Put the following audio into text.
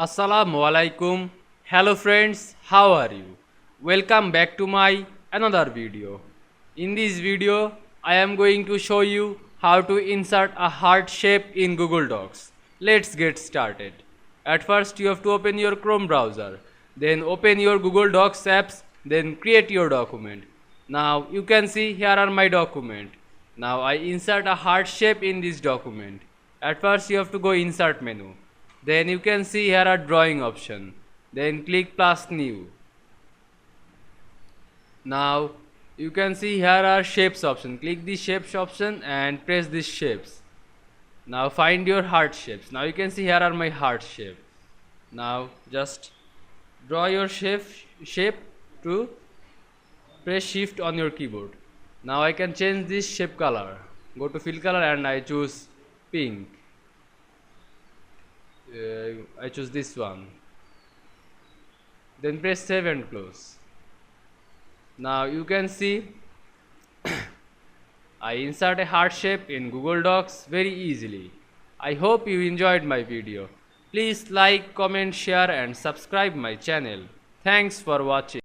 Assalamu Walaikum. Hello friends, how are you? Welcome back to my another video. In this video, I am going to show you how to insert a heart shape in Google Docs. Let's get started. At first, you have to open your Chrome browser. Then open your Google Docs apps. Then create your document. Now you can see here are my document. Now I insert a heart shape in this document. At first, you have to go insert menu. Then you can see here a drawing option. Then click plus new. Now you can see here are shapes option. Click the shapes option and press these shapes. Now find your heart shapes. Now you can see here are my heart shape. Now just draw your shape to press shift on your keyboard. Now I can change this shape color. Go to fill color and I choose pink. I choose this one. Then press save and close. Now you can see I insert a heart shape in Google Docs very easily. I hope you enjoyed my video. Please like, comment, share and subscribe my channel. Thanks for watching.